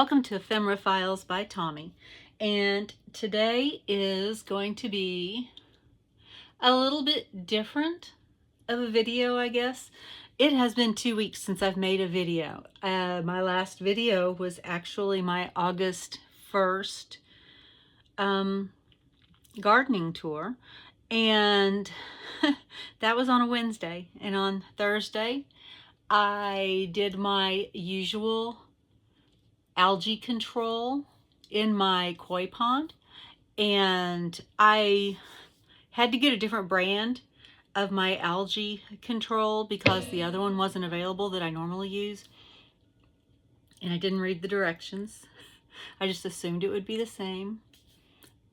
Welcome to Ephemera Files by Tommy. And today is going to be a little bit different of a video, I guess. It has been 2 weeks since I've made a video. My last video was actually my August 1st gardening tour. And that was on a Wednesday. And on Thursday, I did my usual algae control in my koi pond, and I had to get a different brand of my algae control because the other one wasn't available that I normally use, and I didn't read the directions. I just assumed it would be the same,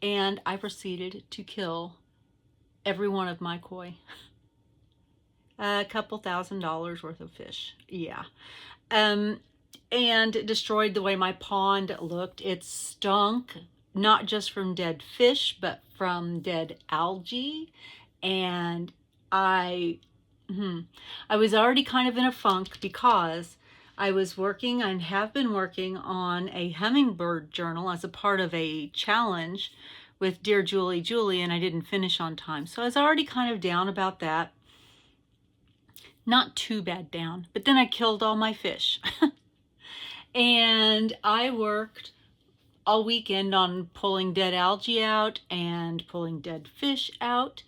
and I proceeded to kill every one of my koi. A couple $1,000s worth of fish, yeah. And it destroyed the way my pond looked. It stunk, not just from dead fish, but from dead algae. And I was already kind of in a funk because I was working and have been working on a hummingbird journal as a part of a challenge with Dear Julie, and I didn't finish on time. So I was already kind of down about that. Not too bad down, but then I killed all my fish. And I worked all weekend on pulling dead algae out and pulling dead fish out.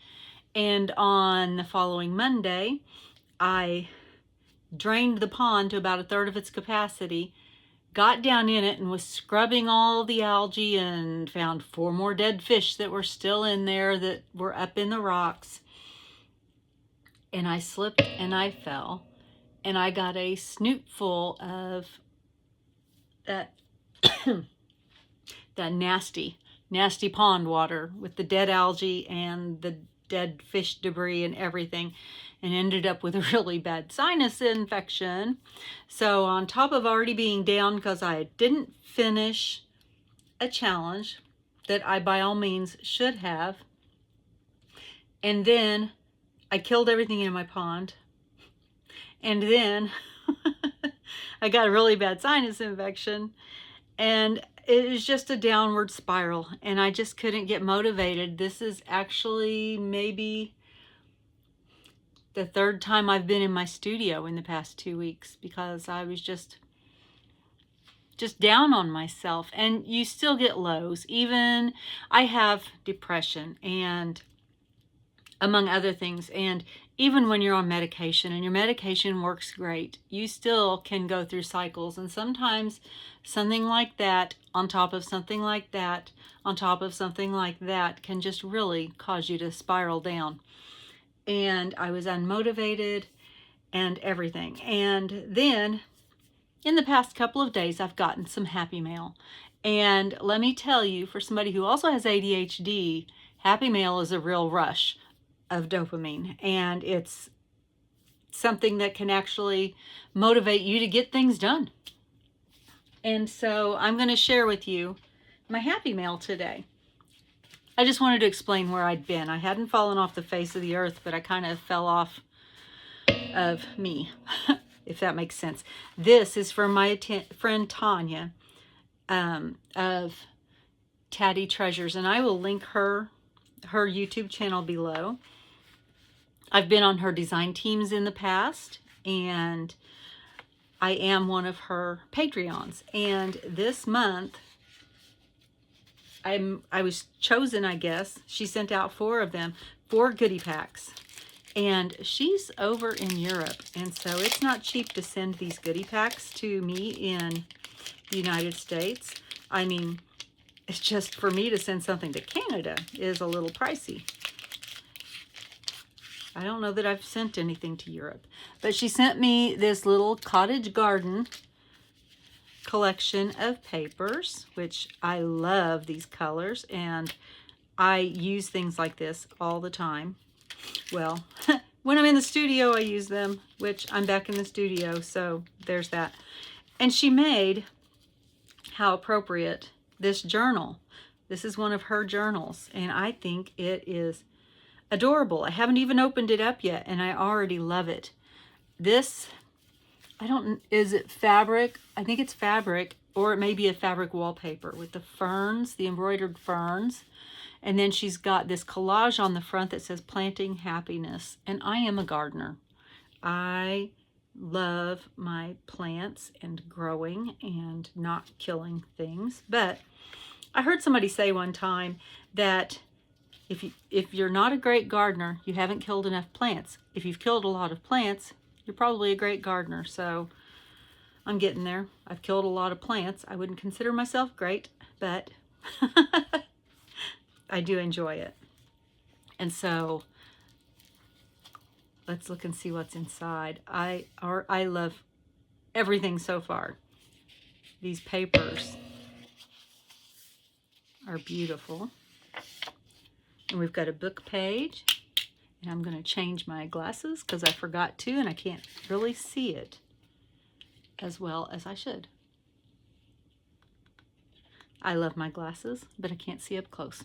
And on the following Monday, I drained the pond to about 1/3 of its capacity, got down in it and was scrubbing all the algae and found 4 more dead fish that were still in there that were up in the rocks. And I slipped and I fell, and I got a snootful of that that nasty pond water with the dead algae and the dead fish debris and everything, and ended up with a really bad sinus infection. So on top of already being down because I didn't finish a challenge that I by all means should have, and then I killed everything in my pond, and then I got a really bad sinus infection, and it was just a downward spiral, and I just couldn't get motivated. This is actually maybe the 3rd time I've been in my studio in the past 2 weeks because I was just down on myself. And you still get lows. Even I have depression and among other things, and even when you're on medication and your medication works great, you still can go through cycles, and sometimes something like that on top of something like that on top of something like that can just really cause you to spiral down. And I was unmotivated and everything. And then in the past couple of days, I've gotten some happy mail, and let me tell you, for somebody who also has ADHD, happy mail is a real rush of dopamine, and it's something that can actually motivate you to get things done. And so I'm going to share with you my happy mail today. I just wanted to explain where I'd been. I hadn't fallen off the face of the earth, but I kind of fell off of me, if that makes sense. This is from my friend Tanya of Tatty Treasures, and I will link her YouTube channel below. I've been on her design teams in the past, and I am one of her Patreons. And this month, I was chosen, I guess. She sent out 4 of them, 4 goodie packs. And she's over in Europe, and so it's not cheap to send these goodie packs to me in the United States. I mean, it's just for me to send something to Canada is a little pricey. I don't know that I've sent anything to Europe, but she sent me this little cottage garden collection of papers, which I love these colors, and I use things like this all the time. Well, when I'm in the studio, I use them, which I'm back in the studio, so there's that. And she made, how appropriate, this journal. This is one of her journals, and I think it is adorable. I haven't even opened it up yet, and I already love it. This I don't, is it fabric? I think it's fabric, or it may be a fabric wallpaper with the ferns, the embroidered ferns. And then she's got this collage on the front that says planting happiness. And I am a gardener. I love my plants and growing and not killing things. But I heard somebody say one time that if you're not a great gardener, you haven't killed enough plants. If you've killed a lot of plants, you're probably a great gardener. So I'm getting there. I've killed a lot of plants. I wouldn't consider myself great, but I do enjoy it. And so let's look and see what's inside. I love everything so far. These papers are beautiful. And we've got a book page. And I'm going to change my glasses because I forgot to, and I can't really see it as well as I should. I love my glasses, but I can't see up close.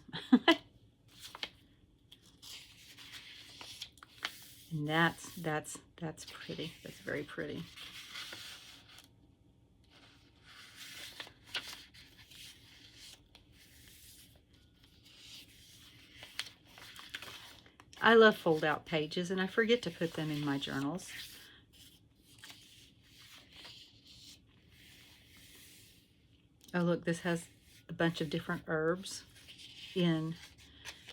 And that's pretty. That's very pretty. I love fold-out pages, and I forget to put them in my journals. Oh, look, this has a bunch of different herbs in,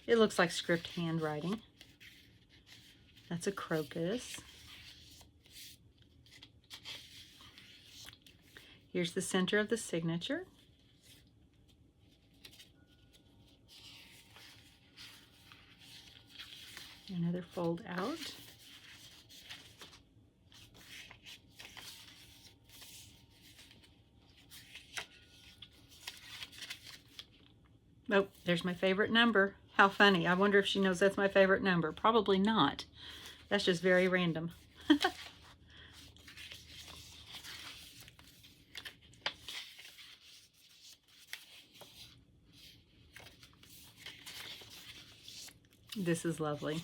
it looks like script handwriting. That's a crocus. Here's the center of the signature. Another fold out. Oh, there's my favorite number. How funny. I wonder if she knows that's my favorite number. Probably not. That's just very random. This is lovely.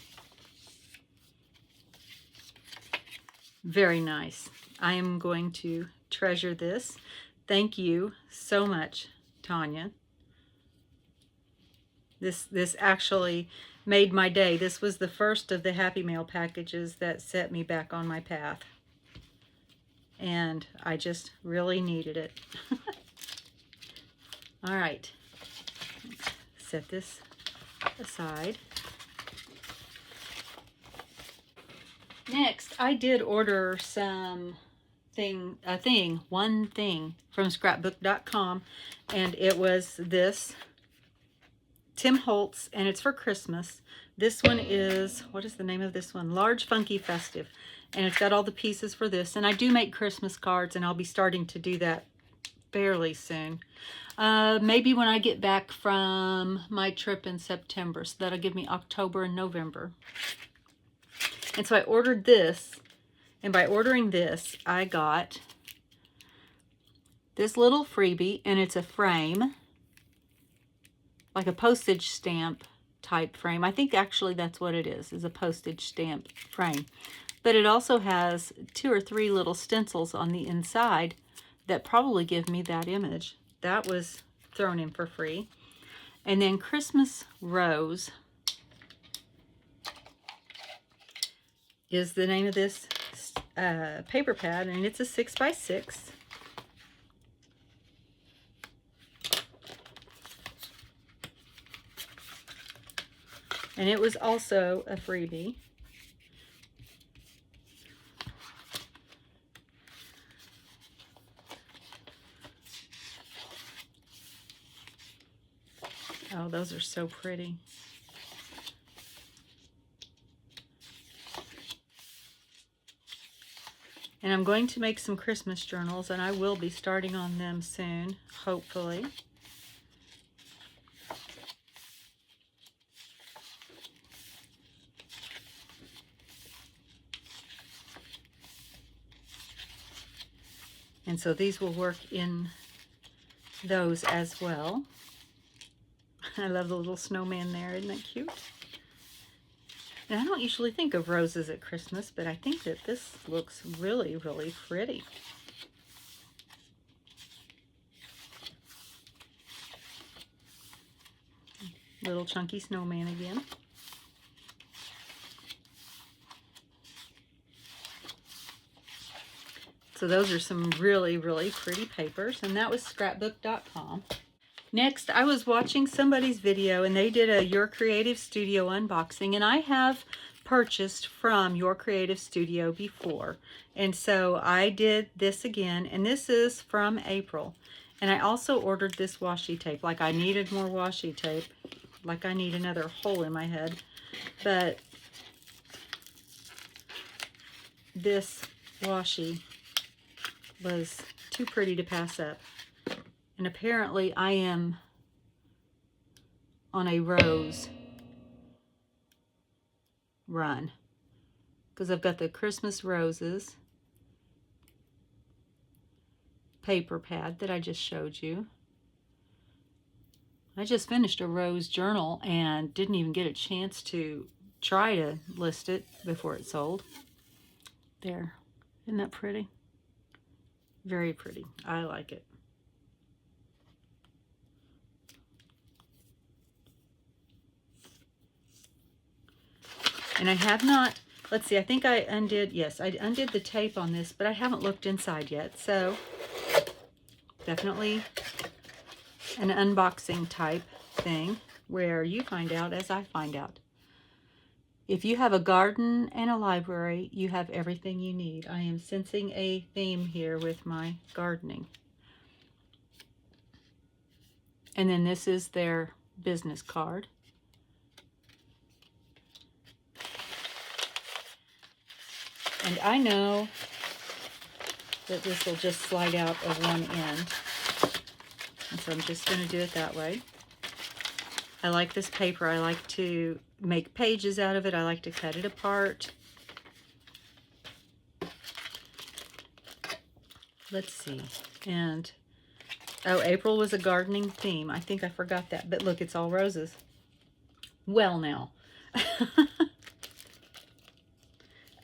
Very nice. I am going to treasure this. Thank you so much, Tanya. This actually made my day. This was the first of the Happy Mail packages that set me back on my path. And I just really needed it. All right. Let's set this aside. Next, I did order one thing from scrapbook.com, and it was this Tim Holtz, and it's for Christmas. This one is, what is the name of this one? Large Funky Festive, and it's got all the pieces for this. And I do make Christmas cards, and I'll be starting to do that fairly soon. Maybe when I get back from my trip in September, so that'll give me October and November. And so I ordered this, and by ordering this, I got this little freebie, and it's a frame, like a postage stamp type frame. I think actually that's what it is a postage stamp frame. But it also has 2 or 3 little stencils on the inside that probably give me that image. That was thrown in for free. And then Christmas Rose is the name of this paper pad, and it's a 6x6. And it was also a freebie. Oh, those are so pretty. And I'm going to make some Christmas journals, and I will be starting on them soon, hopefully. And so these will work in those as well. I love the little snowman there, isn't that cute? And I don't usually think of roses at Christmas, but I think that this looks really, really pretty. Little chunky snowman again. So those are some really, really pretty papers, and that was scrapbook.com. Next, I was watching somebody's video, and they did a Your Creative Studio unboxing, and I have purchased from Your Creative Studio before. And so I did this again, and this is from April. And I also ordered this washi tape, like I needed more washi tape, like I need another hole in my head. But this washi was too pretty to pass up. And apparently I am on a rose run, because I've got the Christmas roses paper pad that I just showed you. I just finished a rose journal and didn't even get a chance to try to list it before it sold. There, isn't that pretty? Very pretty. I like it. And I have not, let's see, I think I undid, yes, I undid the tape on this, but I haven't looked inside yet. So definitely an unboxing type thing where you find out as I find out. If you have a garden and a library, you have everything you need. I am sensing a theme here with my gardening. And then this is their business card. And I know that this will just slide out of one end. And so I'm just going to do it that way. I like this paper. I like to make pages out of it. I like to cut it apart. Let's see. And, oh, April was a gardening theme. I think I forgot that. But look, it's all roses. Well, now.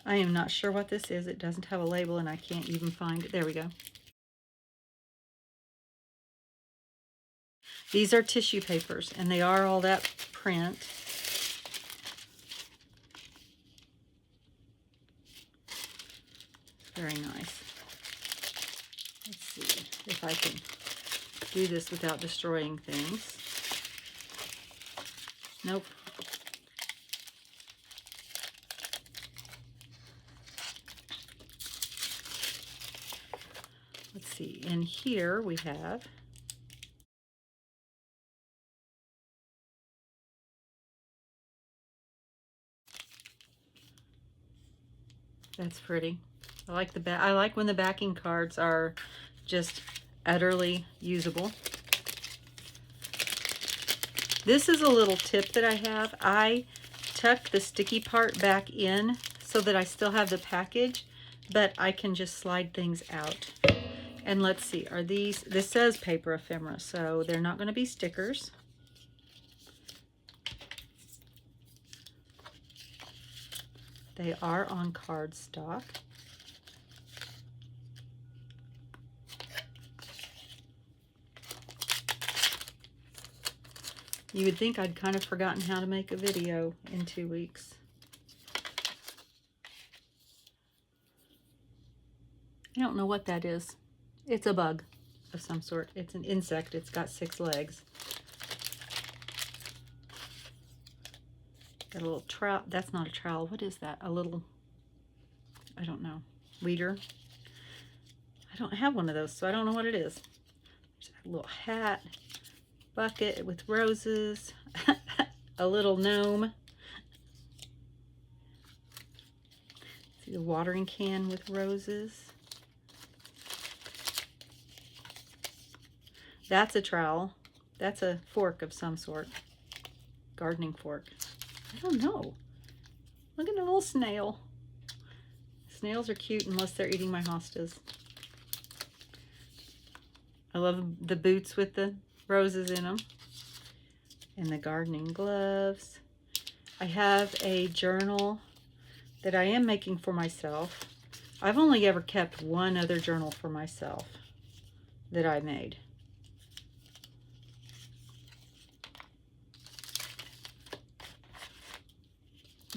I am not sure what this is. It doesn't have a label, and I can't even find it. There we go. These are tissue papers, and they are all that print. Very nice. Let's see if I can do this without destroying things. Nope. Let's see, in here we have that's pretty. I like the back. I like when the backing cards are just utterly usable. This is a little tip that I have. I tuck the sticky part back in so that I still have the package, but I can just slide things out. And let's see, are these, this says paper ephemera, so they're not going to be stickers. They are on cardstock. You would think I'd kind of forgotten how to make a video in 2 weeks. I don't know what that is. It's a bug of some sort. It's an insect. It's got 6 legs. Got a little trowel. That's not a trowel. What is that? A little, I don't know, leader. I don't have one of those, so I don't know what it is. There's a little hat, bucket with roses, a little gnome. See the watering can with roses. That's a trowel. That's a fork of some sort. Gardening fork. I don't know. Look at the little snail. Snails are cute unless they're eating my hostas. I love the boots with the roses in them. And the gardening gloves. I have a journal that I am making for myself. I've only ever kept one other journal for myself that I made.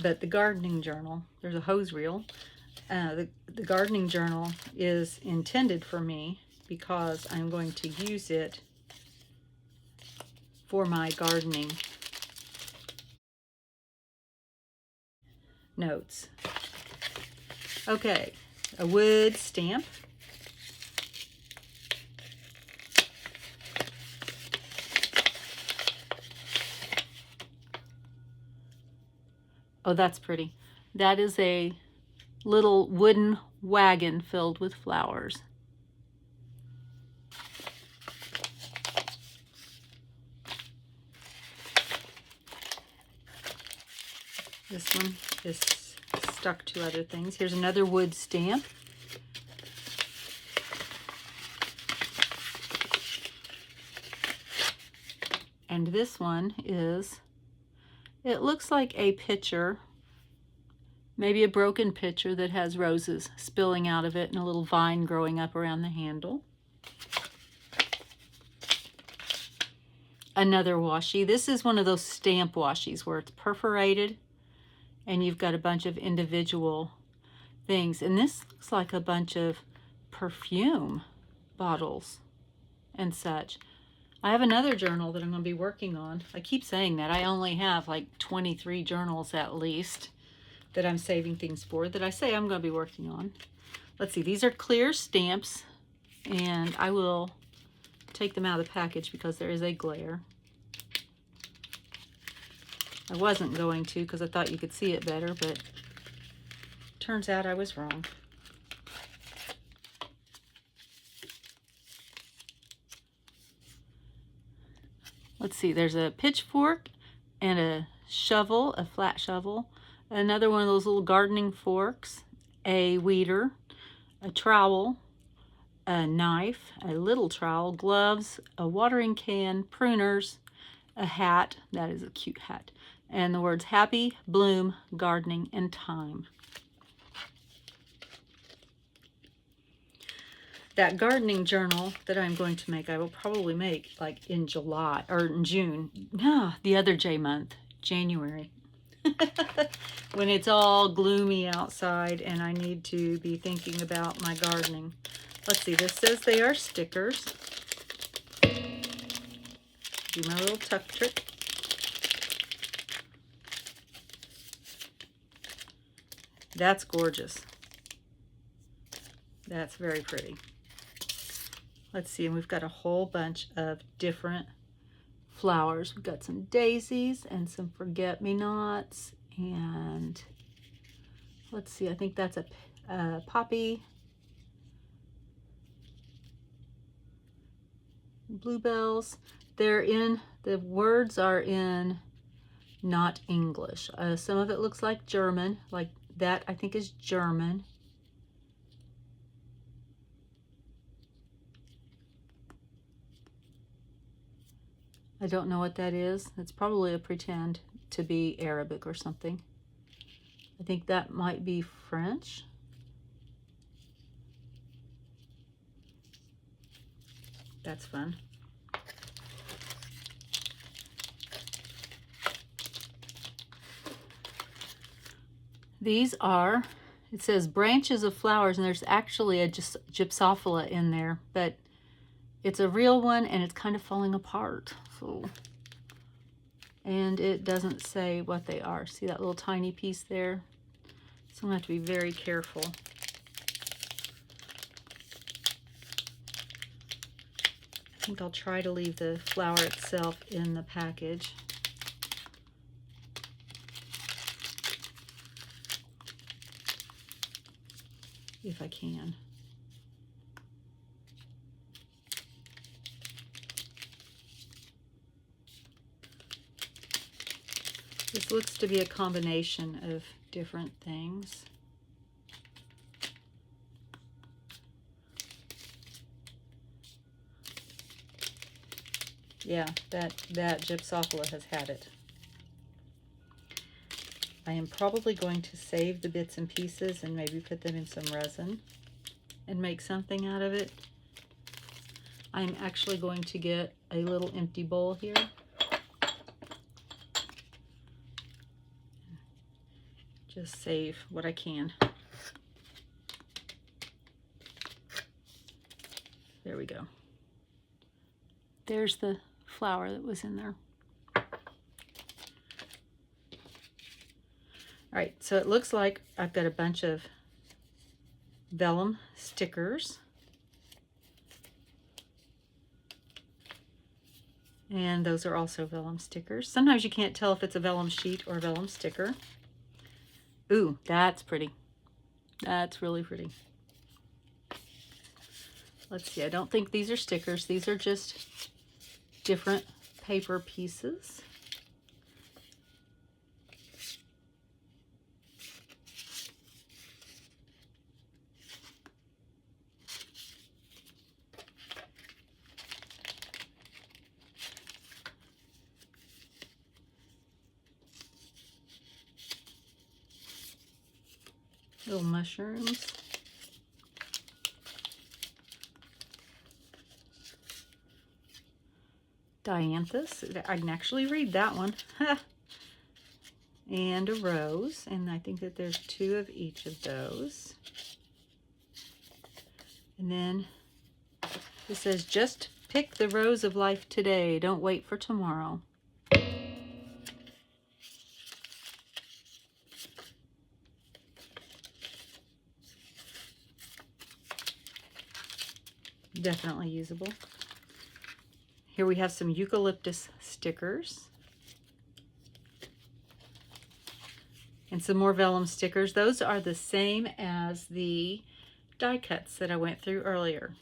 But the gardening journal, there's a hose reel. The gardening journal is intended for me because I'm going to use it for my gardening notes. Okay, a wood stamp. Oh, that's pretty. That is a little wooden wagon filled with flowers. This one is stuck to other things. Here's another wood stamp. And this one is, it looks like a pitcher, maybe a broken pitcher that has roses spilling out of it and a little vine growing up around the handle. Another washi. This is one of those stamp washies where it's perforated and you've got a bunch of individual things. And this looks like a bunch of perfume bottles and such. I have another journal that I'm going to be working on. I keep saying that. I only have like 23 journals at least that I'm saving things for that I say I'm going to be working on. Let's see. These are clear stamps, and I will take them out of the package because there is a glare. I wasn't going to because I thought you could see it better, but turns out I was wrong. Let's see, there's a pitchfork and a shovel, a flat shovel, another one of those little gardening forks, a weeder, a trowel, a knife, a little trowel, gloves, a watering can, pruners, a hat, that is a cute hat, and the words happy, bloom, gardening, and time. That gardening journal that I'm going to make, I will probably make like in July or in June. No, the other J month, January. When it's all gloomy outside and I need to be thinking about my gardening. Let's see, this says they are stickers. Do my little tuck trick. That's gorgeous. That's very pretty. Let's see, and we've got a whole bunch of different flowers. We've got some daisies and some forget-me-nots, and let's see, I think that's a poppy, bluebells. They're in, the words are in not English. Some of it looks like German, like that I think is German. I don't know what that is. It's probably a pretend to be Arabic or something. I think that might be French. That's fun. These are, it says branches of flowers, and there's actually a gypsophila in there, but it's a real one and it's kind of falling apart. So, and it doesn't say what they are. See that little tiny piece there? So I'm going to have to be very careful. I think I'll try to leave the flower itself in the package. If I can. This looks to be a combination of different things. Yeah, that gypsophila has had it. I am probably going to save the bits and pieces and maybe put them in some resin and make something out of it. I'm actually going to get a little empty bowl here. Just save what I can. There we go. There's the flour that was in there. All right, so it looks like I've got a bunch of vellum stickers. And those are also vellum stickers. Sometimes you can't tell if it's a vellum sheet or a vellum sticker. Ooh, that's pretty. That's really pretty. Let's see, I don't think these are stickers. These are just different paper pieces. Little mushrooms. Dianthus. I can actually read that one. And a rose. And I think that there's 2 of each of those. And then it says, just pick the rose of life today. Don't wait for tomorrow. Definitely usable. Here we have some eucalyptus stickers. And some more vellum stickers. Those are the same as the die cuts that I went through earlier.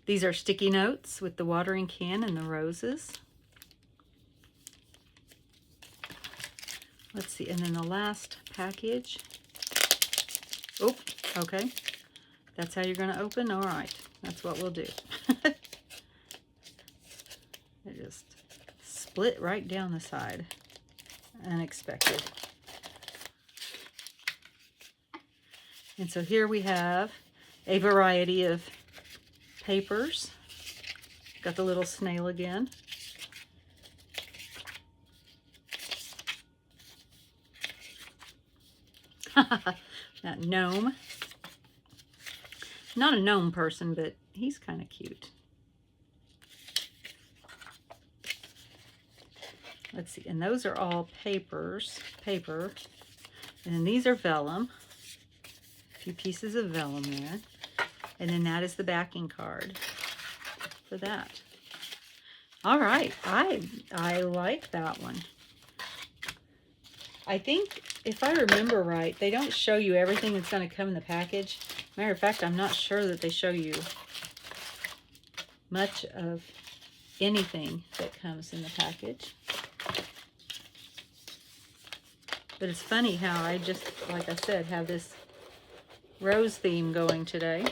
These are sticky notes with the watering can and the roses. Let's see, and then the last package. Oh, okay. That's how you're going to open? All right, that's what we'll do. It just split right down the side. Unexpected. And so here we have a variety of papers. Got the little snail again. That gnome. Not a gnome person, but he's kind of cute. Let's see, and those are all paper. And then these are vellum. A few pieces of vellum there. And then that is the backing card for that. All right, I like that one. I think, if I remember right, they don't show you everything that's going to come in the package. Matter of fact, I'm not sure that they show you much of anything that comes in the package. But it's funny how I just, like I said, have this rose theme going today.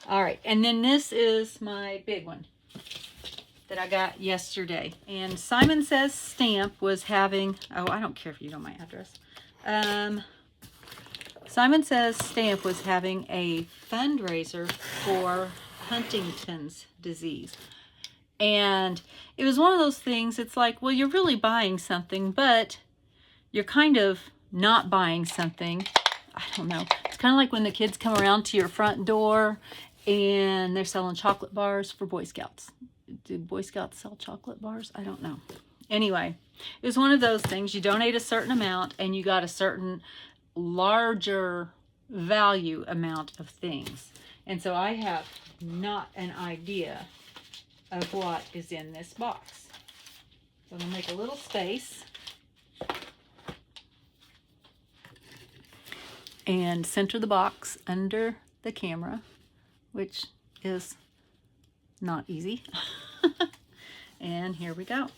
All right, and then this is my big one that I got yesterday. And Simon Says Stamp was having, oh, I don't care if you know my address. Simon Says Stamp was having a fundraiser for Huntington's disease. And it was one of those things, it's like, well, you're really buying something, but you're kind of not buying something. I don't know. It's kind of like when the kids come around to your front door and they're selling chocolate bars for Boy Scouts. Do Boy Scouts sell chocolate bars? I don't know. Anyway, it was one of those things. You donate a certain amount and you got a certain larger value amount of things. And so I have not an idea of what is in this box. So I'm going to make a little space and center the box under the camera, which is not easy. And here we go.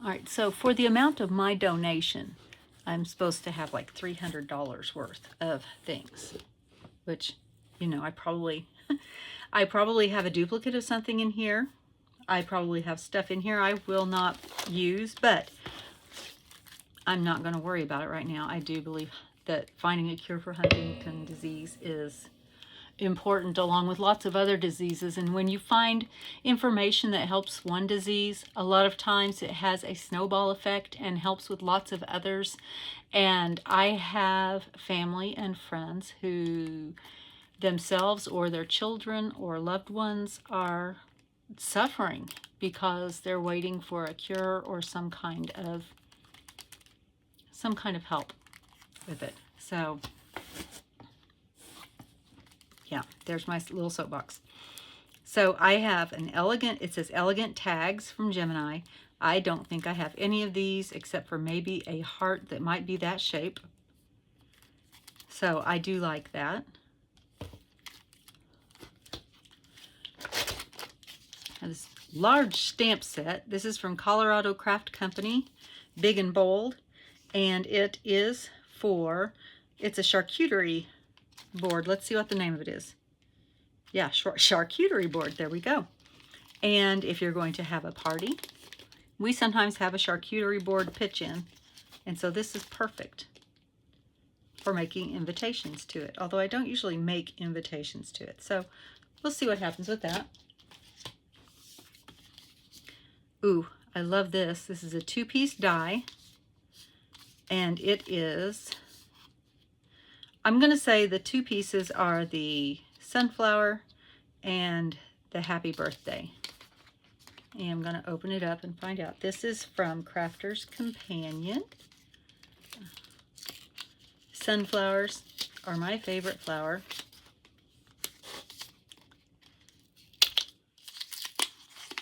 All right, so for the amount of my donation, I'm supposed to have like $300 worth of things, which, you know, I probably have a duplicate of something in here. I probably have stuff in here I will not use, but I'm not going to worry about it right now. I do believe that finding a cure for Huntington disease is important, along with lots of other diseases. And when you find information that helps one disease, a lot of times it has a snowball effect and helps with lots of others. And I have family and friends who themselves or their children or loved ones are suffering because they're waiting for a cure or some kind of help with it. So yeah, there's my little soapbox. So I have an elegant, it says elegant tags from Gemini. I don't think I have any of these except for maybe a heart that might be that shape. So I do like that. This large stamp set. This is from Colorado Craft Company, big and bold, and it is it's a charcuterie board. Let's see what the name of it is. Yeah, charcuterie board. There we go. And if you're going to have a party, we sometimes have a charcuterie board pitch in, and so this is perfect for making invitations to it, although I don't usually make invitations to it. So we'll see what happens with that. Ooh, I love this. This is a 2-piece die, and it is, I'm going to say the 2 pieces are the sunflower and the happy birthday. And I'm going to open it up and find out. This is from Crafter's Companion. Sunflowers are my favorite flower.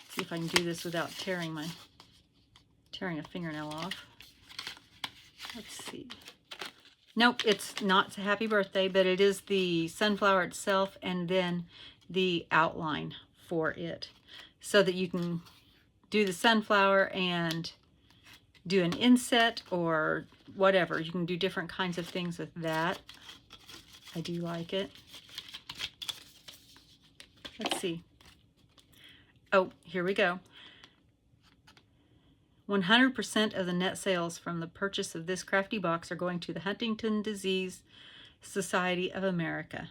See if I can do this without tearing a fingernail off. Let's see. Nope, it's not a happy birthday, but it is the sunflower itself and then the outline for it, so that you can do the sunflower and do an inset or whatever. You can do different kinds of things with that. I do like it. Let's see. Oh, here we go. 100% of the net sales from the purchase of this crafty box are going to the Huntington Disease Society of America.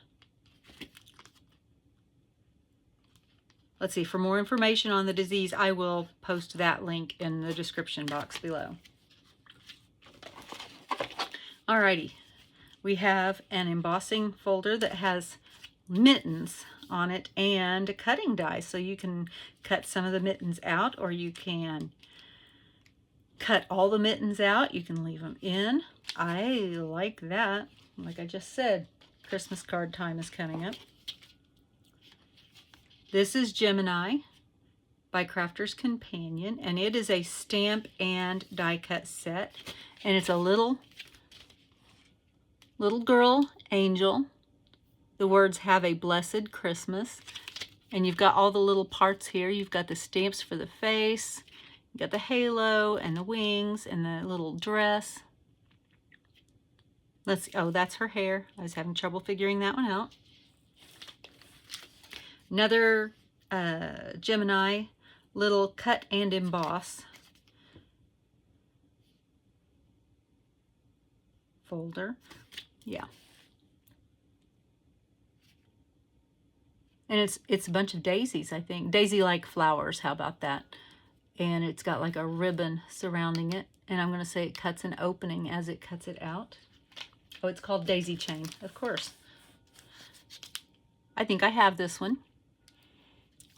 Let's see, for more information on the disease, I will post that link in the description box below. Alrighty, we have an embossing folder that has mittens on it and a cutting die, so you can cut some of the mittens out, or you can cut all the mittens out. You can leave them in. I like that. Like I just said, Christmas card time is coming up. This is Gemini by Crafter's Companion, and it is a stamp and die cut set, and it's a little girl angel. The words "Have a Blessed Christmas," and you've got all the little parts here. You've got the stamps for the face, you got the halo and the wings and the little dress. Let's see. Oh, that's her hair. I was having trouble figuring that one out. Another Gemini little cut and emboss folder. Yeah. And it's a bunch of daisies, I think. Daisy-like flowers, how about that? And it's got like a ribbon surrounding it. And I'm going to say it cuts an opening as it cuts it out. Oh, it's called daisy chain, of course. I think I have this one.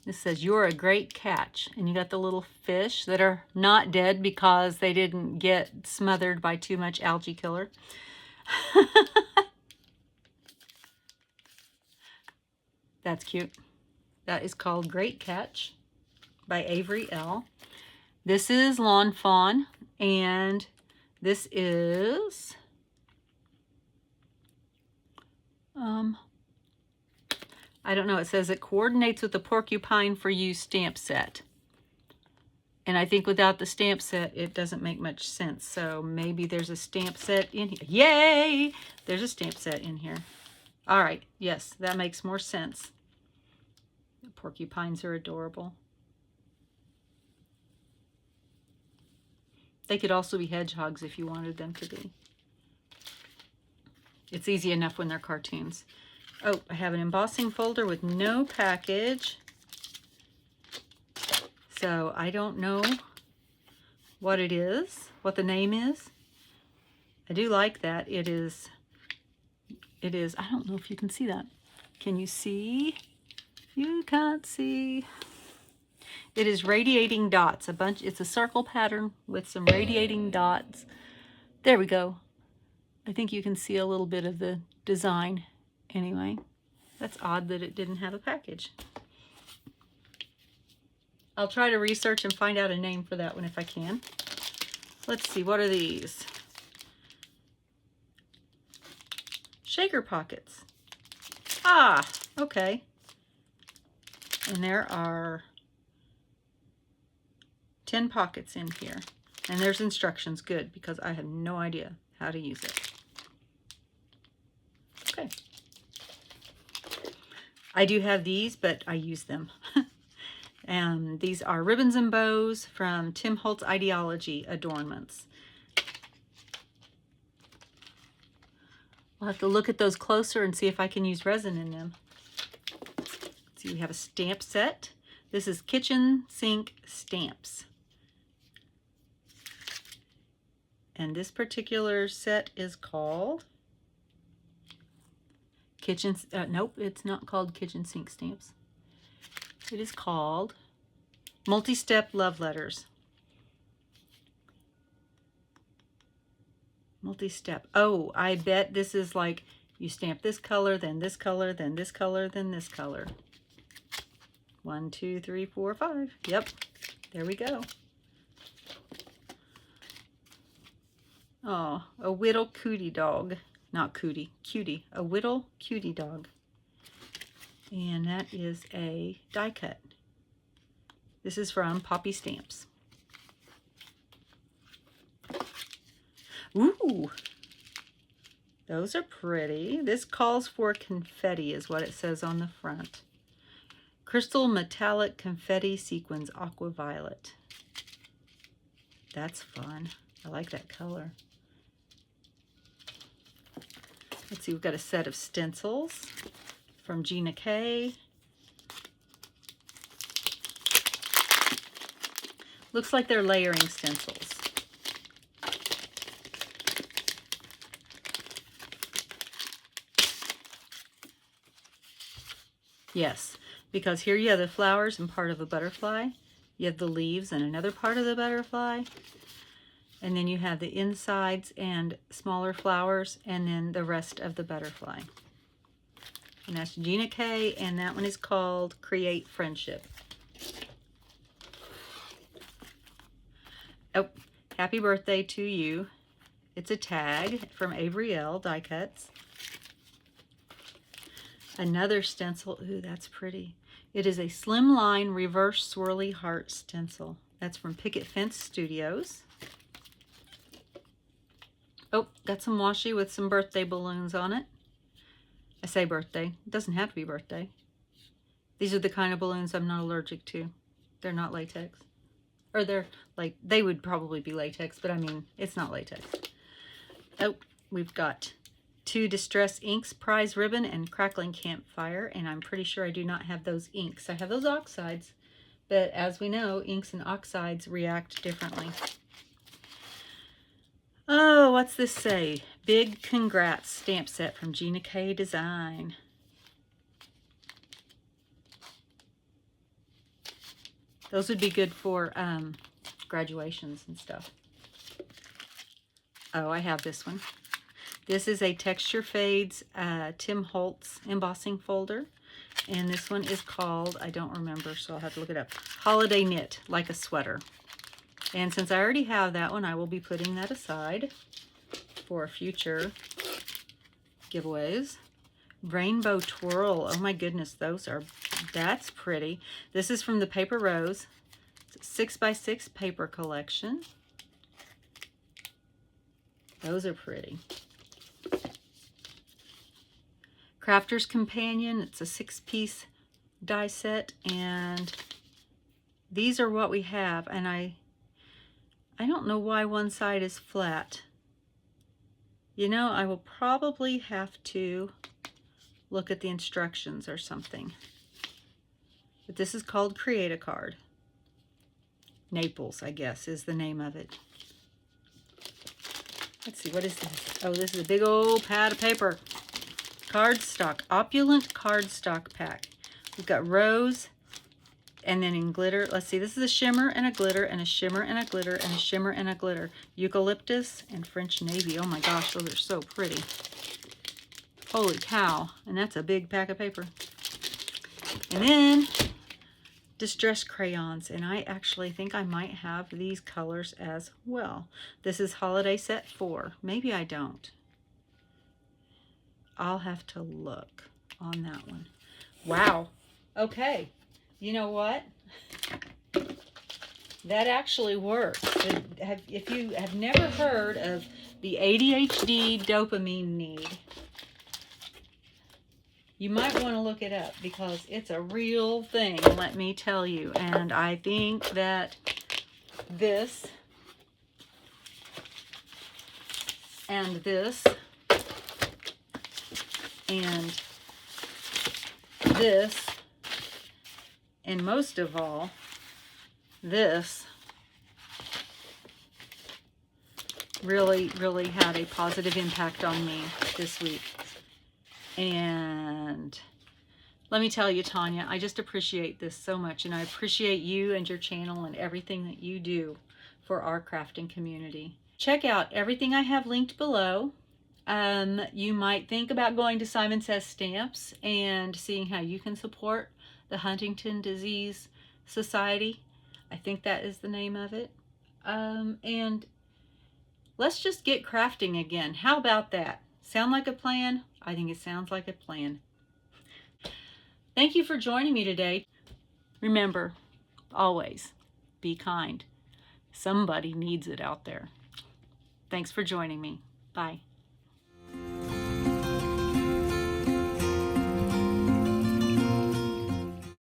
This says, "You're a great catch." And you got the little fish that are not dead because they didn't get smothered by too much algae killer. That's cute. That is called Great Catch by Avery L. This is Lawn Fawn, and this is I don't know. It says it coordinates with the Porcupine for You stamp set. And I think without the stamp set, it doesn't make much sense. So maybe there's a stamp set in here. Yay! There's a stamp set in here. All right. Yes, that makes more sense. The porcupines are adorable. They could also be hedgehogs if you wanted them to be. It's easy enough when they're cartoons. Oh, I have an embossing folder with no package. So I don't know what it is, what the name is. I do like that. It is, I don't know if you can see that. Can you see? You can't see. It is radiating dots. It's a circle pattern with some radiating dots. There we go. I think you can see a little bit of the design. Anyway, that's odd that it didn't have a package. I'll try to research and find out a name for that one if I can. Let's see, what are these? Shaker pockets. Ah, okay. And there are 10 pockets in here. And there's instructions. Good, because I have no idea how to use it. Okay. I do have these, but I use them. And these are ribbons and bows from Tim Holtz Ideology Adornments. I'll have to look at those closer and see if I can use resin in them. So we have a stamp set. This is kitchen sink stamps. And this particular set is called nope, it's not called kitchen sink stamps. It is called Multi-Step Love Letters. Multi-step. Oh, I bet this is like you stamp this color, then this color, then this color, then this color. 1, 2, 3, 4, 5. Yep, there we go. Oh, a whittle cootie dog. Not cootie, cutie. A whittle cutie dog. And that is a die cut. This is from Poppy Stamps. Ooh, those are pretty. This calls for confetti is what it says on the front. Crystal metallic confetti sequins aqua violet. That's fun. I like that color. Let's see, we've got a set of stencils from Gina K. Looks like they're layering stencils. Yes, because here you have the flowers and part of a butterfly. You have the leaves and another part of the butterfly. And then you have the insides and smaller flowers and then the rest of the butterfly. And that's Gina K, and that one is called Create Friendship. Oh, happy birthday to you. It's a tag from Avery L. Die Cuts. Another stencil. Ooh, that's pretty. It is a slimline reverse swirly heart stencil. That's from Picket Fence Studios. Oh, got some washi with some birthday balloons on it. I say birthday. It doesn't have to be birthday. These are the kind of balloons I'm not allergic to. They're not latex. Or they're like, they would probably be latex, but I mean, it's not latex. Oh, we've got 2 Distress Inks, Prize Ribbon, and Crackling Campfire, and I'm pretty sure I do not have those inks. I have those oxides, but as we know, inks and oxides react differently. Oh, what's this say? Big Congrats stamp set from Gina K Design. Those would be good for graduations and stuff. Oh, I have this one. This is a Texture Fades Tim Holtz embossing folder. And this one is called, I don't remember, so I'll have to look it up. Holiday Knit, like a sweater. And since I already have that one, I will be putting that aside for future giveaways. Rainbow Twirl. Oh my goodness, that's pretty. This is from the Paper Rose 6x6 paper collection. Those are pretty. Crafter's Companion. It's a 6-piece die set, and these are what we have. And I don't know why one side is flat. You know, I will probably have to look at the instructions or something. But this is called Create a Card. Naples, I guess, is the name of it. Let's see, what is this? Oh, this is a big old pad of paper. Cardstock, opulent cardstock pack. We've got rose, and then in glitter, let's see, this is a shimmer and a glitter and a shimmer and a glitter and a shimmer and a glitter. Eucalyptus and French navy. Oh my gosh, those are so pretty. Holy cow. And that's a big pack of paper. And then distress crayons, and I actually think I might have these colors as well. This is Holiday Set 4. Maybe I don't. I'll have to look on that one. Wow. Okay. You know what? That actually works. If you have never heard of the ADHD dopamine need, you might want to look it up because it's a real thing, let me tell you. And I think that this and this and this, and most of all, this really had a positive impact on me this week. And let me tell you, Tanya, I just appreciate this so much, and I appreciate you and your channel and everything that you do for our crafting community. Check out everything I have linked below. You might think about going to Simon Says Stamps and seeing how you can support the Huntington Disease Society. I think that is the name of it. And let's just get crafting again. How about that? Sound like a plan? I think it sounds like a plan. Thank you for joining me today. Remember, always be kind. Somebody needs it out there. Thanks for joining me. Bye.